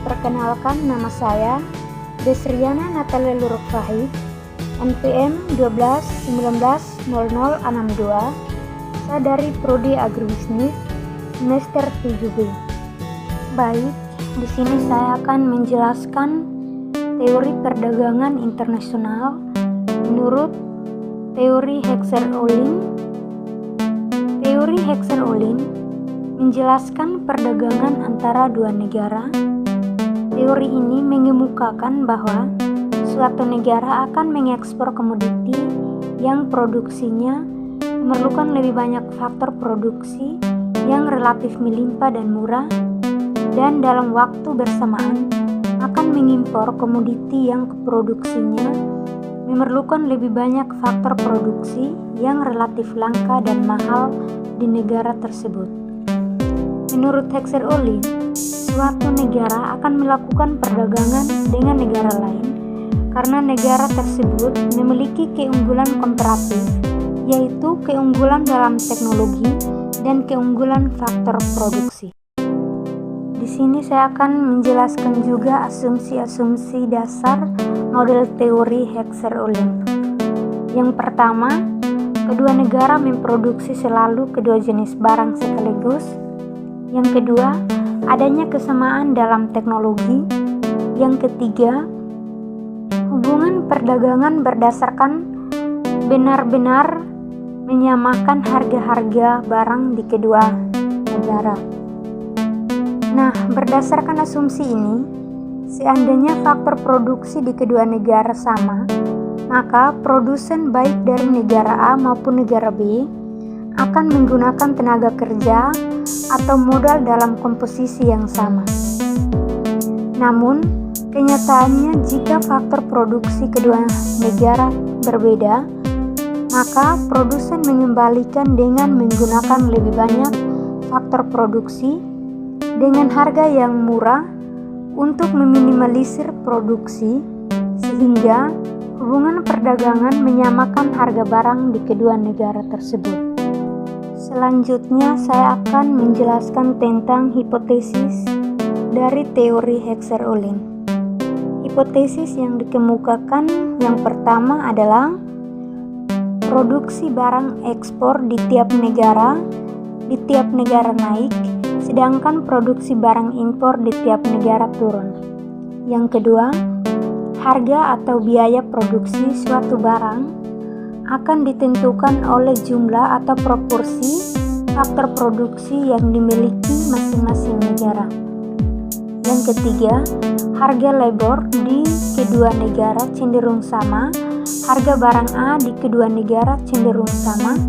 Perkenalkan, nama saya Desriana Natalia Luruk-Fahid, NPM 12190062. Saya dari Prodi Agribisnis semester 7B. Baik, di sini saya akan menjelaskan teori perdagangan internasional menurut teori Hexer-Ohlin. Teori Hexer-Ohlin menjelaskan perdagangan antara dua negara. Teori ini mengemukakan bahwa suatu negara akan mengekspor komoditi yang produksinya memerlukan lebih banyak faktor produksi yang relatif melimpah dan murah, dan dalam waktu bersamaan akan mengimpor komoditi yang produksinya memerlukan lebih banyak faktor produksi yang relatif langka dan mahal di negara tersebut. Menurut Hexer-Ohlin, suatu negara akan melakukan perdagangan dengan negara lain karena negara tersebut memiliki keunggulan komparatif, yaitu keunggulan dalam teknologi dan keunggulan faktor produksi. Di sini saya akan menjelaskan juga asumsi-asumsi dasar model teori Hexer-Ohlin. Yang pertama, kedua negara memproduksi selalu kedua jenis barang sekaligus. Yang kedua, adanya kesamaan dalam teknologi. Yang ketiga, hubungan perdagangan berdasarkan benar-benar menyamakan harga-harga barang di kedua negara. Nah, berdasarkan asumsi ini, seandainya faktor produksi di kedua negara sama, maka produsen baik dari negara A maupun negara B akan menggunakan tenaga kerja atau modal dalam komposisi yang sama. Namun, kenyataannya jika faktor produksi kedua negara berbeda, maka produsen mengembalikan dengan menggunakan lebih banyak faktor produksi dengan harga yang murah untuk meminimalisir produksi, sehingga hubungan perdagangan menyamakan harga barang di kedua negara tersebut. Selanjutnya saya akan menjelaskan tentang hipotesis dari teori Hexer-Ohlin. Hipotesis yang dikemukakan yang pertama adalah produksi barang ekspor di tiap negara naik, sedangkan produksi barang impor di tiap negara turun. Yang kedua, harga atau biaya produksi suatu barang akan ditentukan oleh jumlah atau proporsi faktor produksi yang dimiliki masing-masing negara. Yang ketiga, harga labor di kedua negara cenderung sama, harga barang A di kedua negara cenderung sama,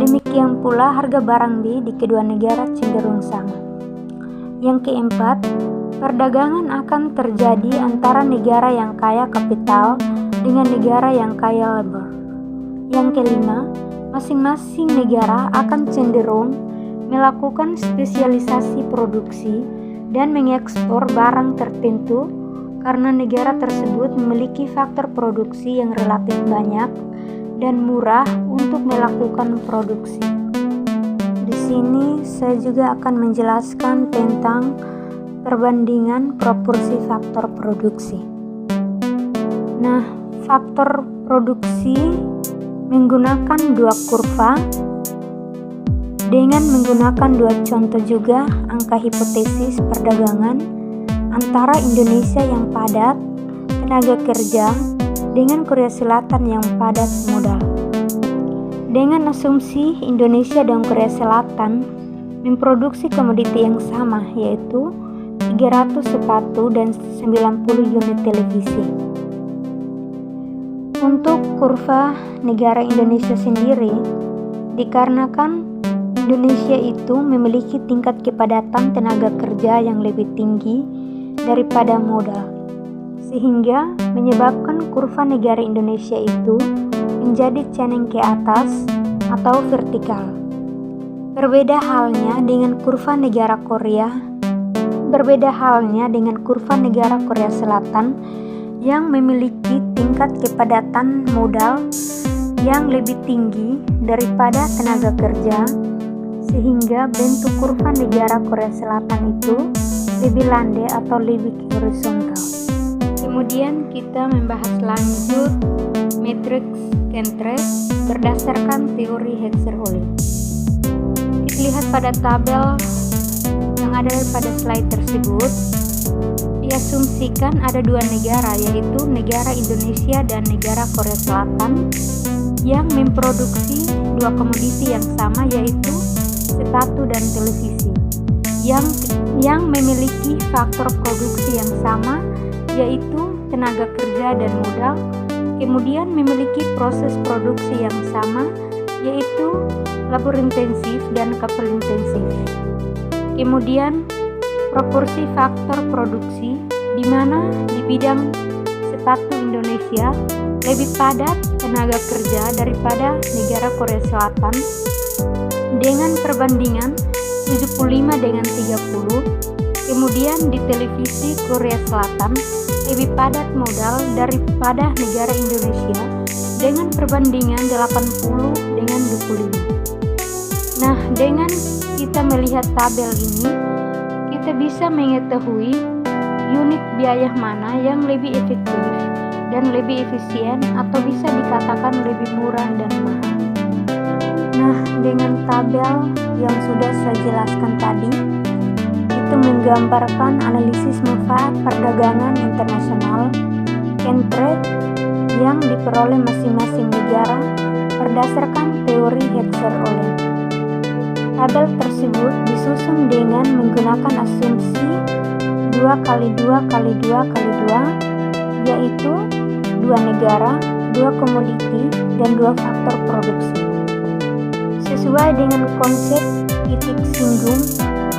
demikian pula harga barang B di kedua negara cenderung sama. Yang keempat, perdagangan akan terjadi antara negara yang kaya kapital dengan negara yang kaya labor. Yang kelima, masing-masing negara akan cenderung melakukan spesialisasi produksi dan mengekspor barang tertentu karena negara tersebut memiliki faktor produksi yang relatif banyak dan murah untuk melakukan produksi. Di sini saya juga akan menjelaskan tentang perbandingan proporsi faktor produksi. Nah, faktor produksi menggunakan dua kurva. Dengan menggunakan dua contoh juga angka hipotesis perdagangan antara Indonesia yang padat tenaga kerja dengan Korea Selatan yang padat modal. Dengan asumsi Indonesia dan Korea Selatan memproduksi komoditi yang sama, yaitu 300 sepatu dan 90 unit televisi. Untuk kurva negara Indonesia sendiri, dikarenakan Indonesia itu memiliki tingkat kepadatan tenaga kerja yang lebih tinggi daripada modal, sehingga menyebabkan kurva negara Indonesia itu menjadi ceneng ke atas atau vertikal. Berbeda halnya dengan kurva negara Korea Selatan yang memiliki tingkat kepadatan modal yang lebih tinggi daripada tenaga kerja, sehingga bentuk kurva negara Korea Selatan itu lebih landai atau lebih horizontal. Kemudian kita membahas lanjut matriks Kentred berdasarkan teori Heckscher-Ohlin. Kita lihat pada tabel yang ada pada slide tersebut, diasumsikan ada dua negara, yaitu negara Indonesia dan negara Korea Selatan yang memproduksi dua komoditi yang sama, yaitu sepatu dan televisi, yang memiliki faktor produksi yang sama, yaitu tenaga kerja dan modal, kemudian memiliki proses produksi yang sama, yaitu labor intensif dan kapal intensif. Kemudian proporsi faktor produksi, di mana di bidang sepatu Indonesia lebih padat tenaga kerja daripada negara Korea Selatan dengan perbandingan 75 dengan 30. Kemudian di televisi Korea Selatan lebih padat modal daripada negara Indonesia dengan perbandingan 80 dengan 25. Nah, dengan kita melihat tabel ini, kita bisa mengetahui unit biaya mana yang lebih efektif dan lebih efisien, atau bisa dikatakan lebih murah dan mahal. Nah, dengan tabel yang sudah saya jelaskan tadi, itu menggambarkan analisis manfaat perdagangan internasional Kentred yang diperoleh masing-masing negara berdasarkan teori Heckscher-Ohlin. Tabel tersebut disusun dengan menggunakan asumsi 2x2x2x2, yaitu 2 negara, 2 komoditi, dan 2 faktor produksi. Sesuai dengan konsep titik singgung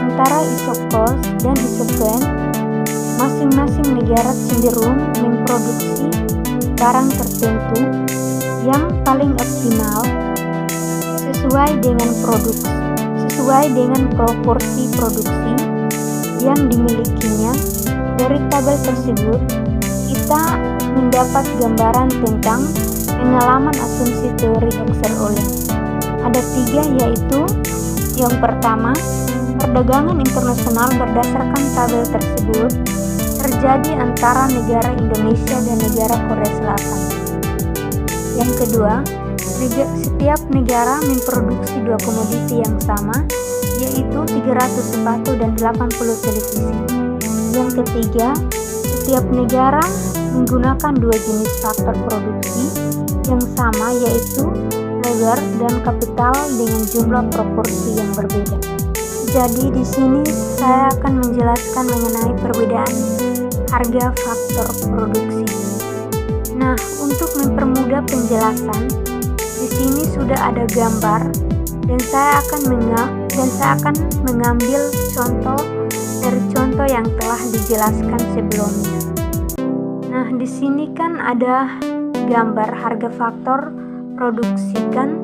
antara isokos dan isogen, masing-masing negara cenderung memproduksi barang tertentu yang paling optimal sesuai dengan proporsi produksi yang dimilikinya. Dari tabel tersebut, kita mendapat gambaran tentang pengalaman asumsi teori Heckscher-Ohlin. Ada 3, yaitu yang pertama, perdagangan internasional berdasarkan tabel tersebut terjadi antara negara Indonesia dan negara Korea Selatan. Yang kedua, setiap negara memproduksi 2 komoditi yang sama, yaitu 300 sepatu dan 80 televisi. Yang ketiga, setiap negara menggunakan 2 jenis faktor produksi yang sama, yaitu labor dan kapital dengan jumlah proporsi yang berbeda. Jadi di sini saya akan menjelaskan mengenai perbedaan harga faktor produksi. Nah, untuk mempermudah penjelasan, di sini sudah ada gambar dan saya akan mengambil contoh dari contoh yang telah dijelaskan sebelumnya. Nah, di sini kan ada gambar harga faktor produksi kan.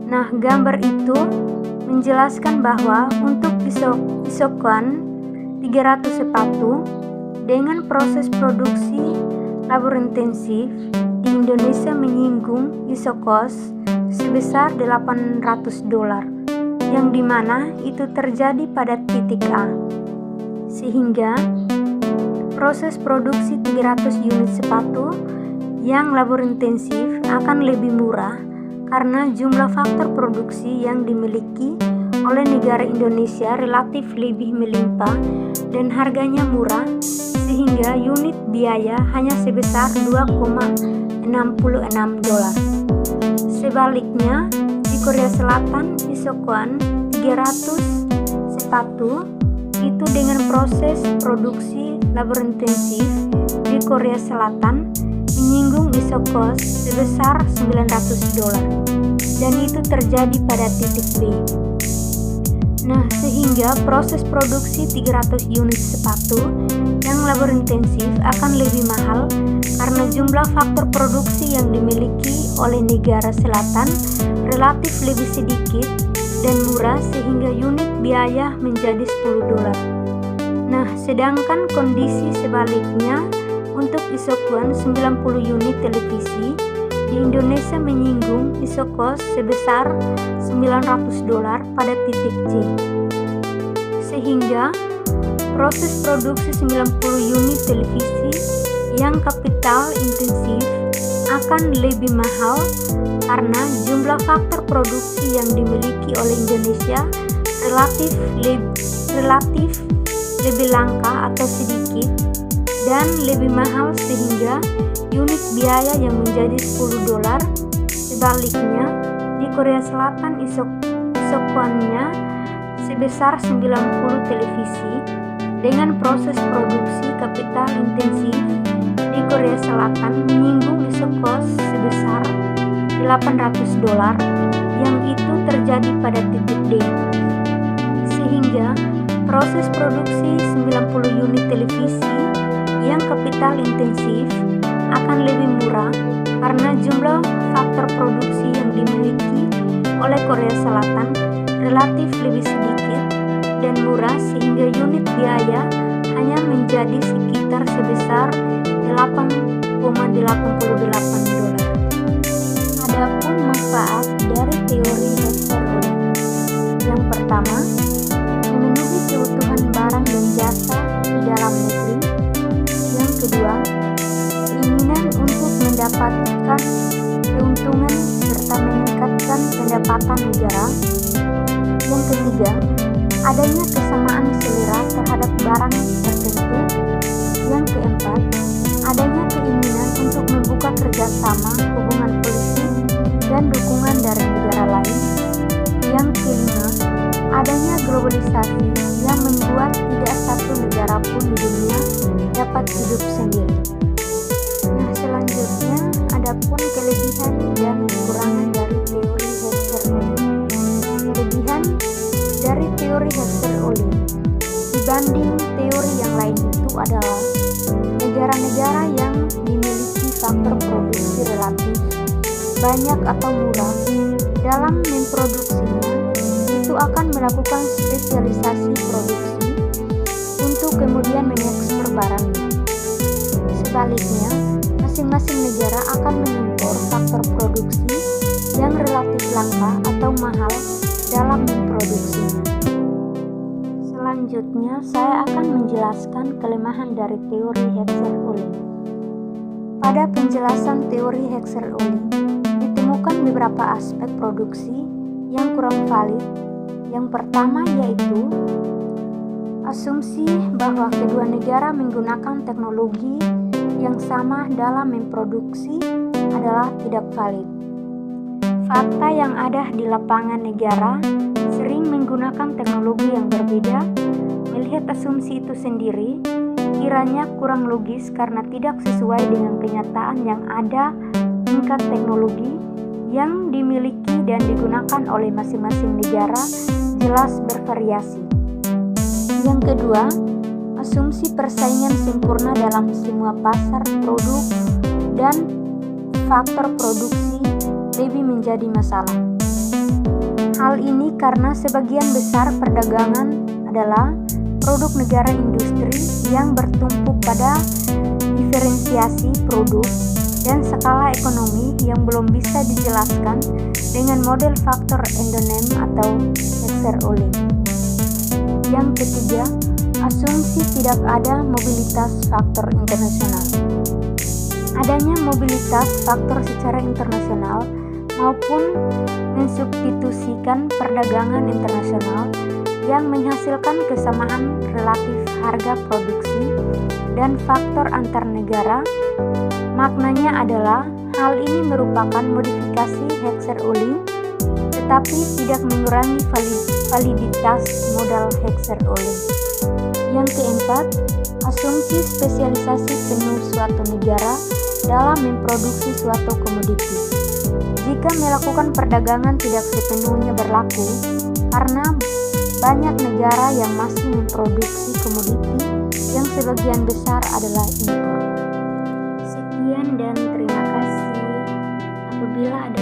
Nah, gambar itu menjelaskan bahwa untuk isokon 300 sepatu dengan proses produksi labor intensif di Indonesia menyinggung isokos sebesar $800, yang dimana itu terjadi pada titik A, sehingga proses produksi 300 unit sepatu yang labor intensif akan lebih murah karena jumlah faktor produksi yang dimiliki oleh negara Indonesia relatif lebih melimpah dan harganya murah, sehingga unit biaya hanya sebesar $2,66. Sebaliknya, di Korea Selatan isokon 300 sepatu itu dengan proses produksi labor intensif di Korea Selatan menyinggung isokos sebesar $900, dan itu terjadi pada titik B. Nah, sehingga proses produksi 300 unit sepatu yang labor intensif akan lebih mahal karena jumlah faktor produksi yang dimiliki oleh negara selatan relatif lebih sedikit dan murah, sehingga unit biaya menjadi $10. Nah, sedangkan kondisi sebaliknya untuk isokon 90 unit televisi di Indonesia menyinggung isokos sebesar $900 pada titik C, sehingga proses produksi 90 unit televisi yang kapital intensif akan lebih mahal karena jumlah faktor produksi yang dimiliki oleh Indonesia relatif lebih langka atau sedikit dan lebih mahal, sehingga unit biaya yang menjadi $10. Sebaliknya, di Korea Selatan isokonnya sebesar 90 televisi dengan proses produksi kapital intensif di Korea Selatan menyinggung isokos sebesar $800 yang itu terjadi pada titik D, sehingga proses produksi 90 unit televisi yang kapital intensif akan lebih murah karena jumlah faktor produksi yang dimiliki oleh Korea Selatan relatif lebih sedikit dan murah, sehingga unit biaya hanya menjadi sekitar sebesar $8,88. Adapun manfaat dari teori Heckscher-Ohlin. Yang pertama, memenuhi kebutuhan barang dan jasa di dalam negeri. Yang kedua, keinginan untuk mendapatkan keuntungan serta meningkatkan pendapatan negara. Yang ketiga, adanya kesamaan selera terhadap barang tertentu. Yang keempat, adanya keinginan untuk membuka kerjasama, hubungan politik, dan dukungan dari negara lain. Yang kelima, adanya globalisasi yang membuat tidak satu negara pun di dunia dapat hidup sendiri. Nah, selanjutnya adapun kelebihan dan kekurangan dari teori Heckscher-Ohlin. Kelebihan dari teori Heckscher-Ohlin dibanding teori yang lain itu adalah negara-negara yang dimiliki faktor produksi relatif banyak atau murah dalam memproduksinya itu akan melakukan spesialisasi produksi untuk kemudian mengekspor barangnya. Sebaliknya, masing-masing negara akan mengimpor faktor produksi yang relatif langka atau mahal dalam memproduksinya. Selanjutnya, saya akan menjelaskan kelemahan dari teori Heckscher-Ohlin. Pada penjelasan teori Heckscher-Ohlin, ditemukan beberapa aspek produksi yang kurang valid. Yang pertama yaitu asumsi bahwa kedua negara menggunakan teknologi yang sama dalam memproduksi adalah tidak valid. Fakta yang ada di lapangan negara sering menggunakan teknologi yang berbeda. Melihat asumsi itu sendiri kiranya kurang logis karena tidak sesuai dengan kenyataan yang ada. Tingkat teknologi yang dimiliki dan digunakan oleh masing-masing negara jelas bervariasi. Yang kedua, asumsi persaingan sempurna dalam semua pasar produk dan faktor produksi lebih menjadi masalah. Hal ini karena sebagian besar perdagangan adalah produk negara industri yang bertumpu pada diferensiasi produk dan skala ekonomi yang belum bisa dijelaskan dengan model faktor endonem atau Heckscher-Ohlin. Yang ketiga, asumsi tidak ada mobilitas faktor internasional. Adanya mobilitas faktor secara internasional maupun mensubstitusikan perdagangan internasional yang menghasilkan kesamaan relatif harga produksi dan faktor antar negara. Maknanya adalah hal ini merupakan modifikasi Heckscher-Ohlin tetapi tidak mengurangi validitas modal Heckscher-Ohlin. Yang keempat, asumsi spesialisasi penuh suatu negara dalam memproduksi suatu komoditi. Jika melakukan perdagangan tidak sepenuhnya berlaku karena banyak negara yang masih memproduksi komoditi yang sebagian besar adalah impor. Sekian dan terima kasih. Apabila ada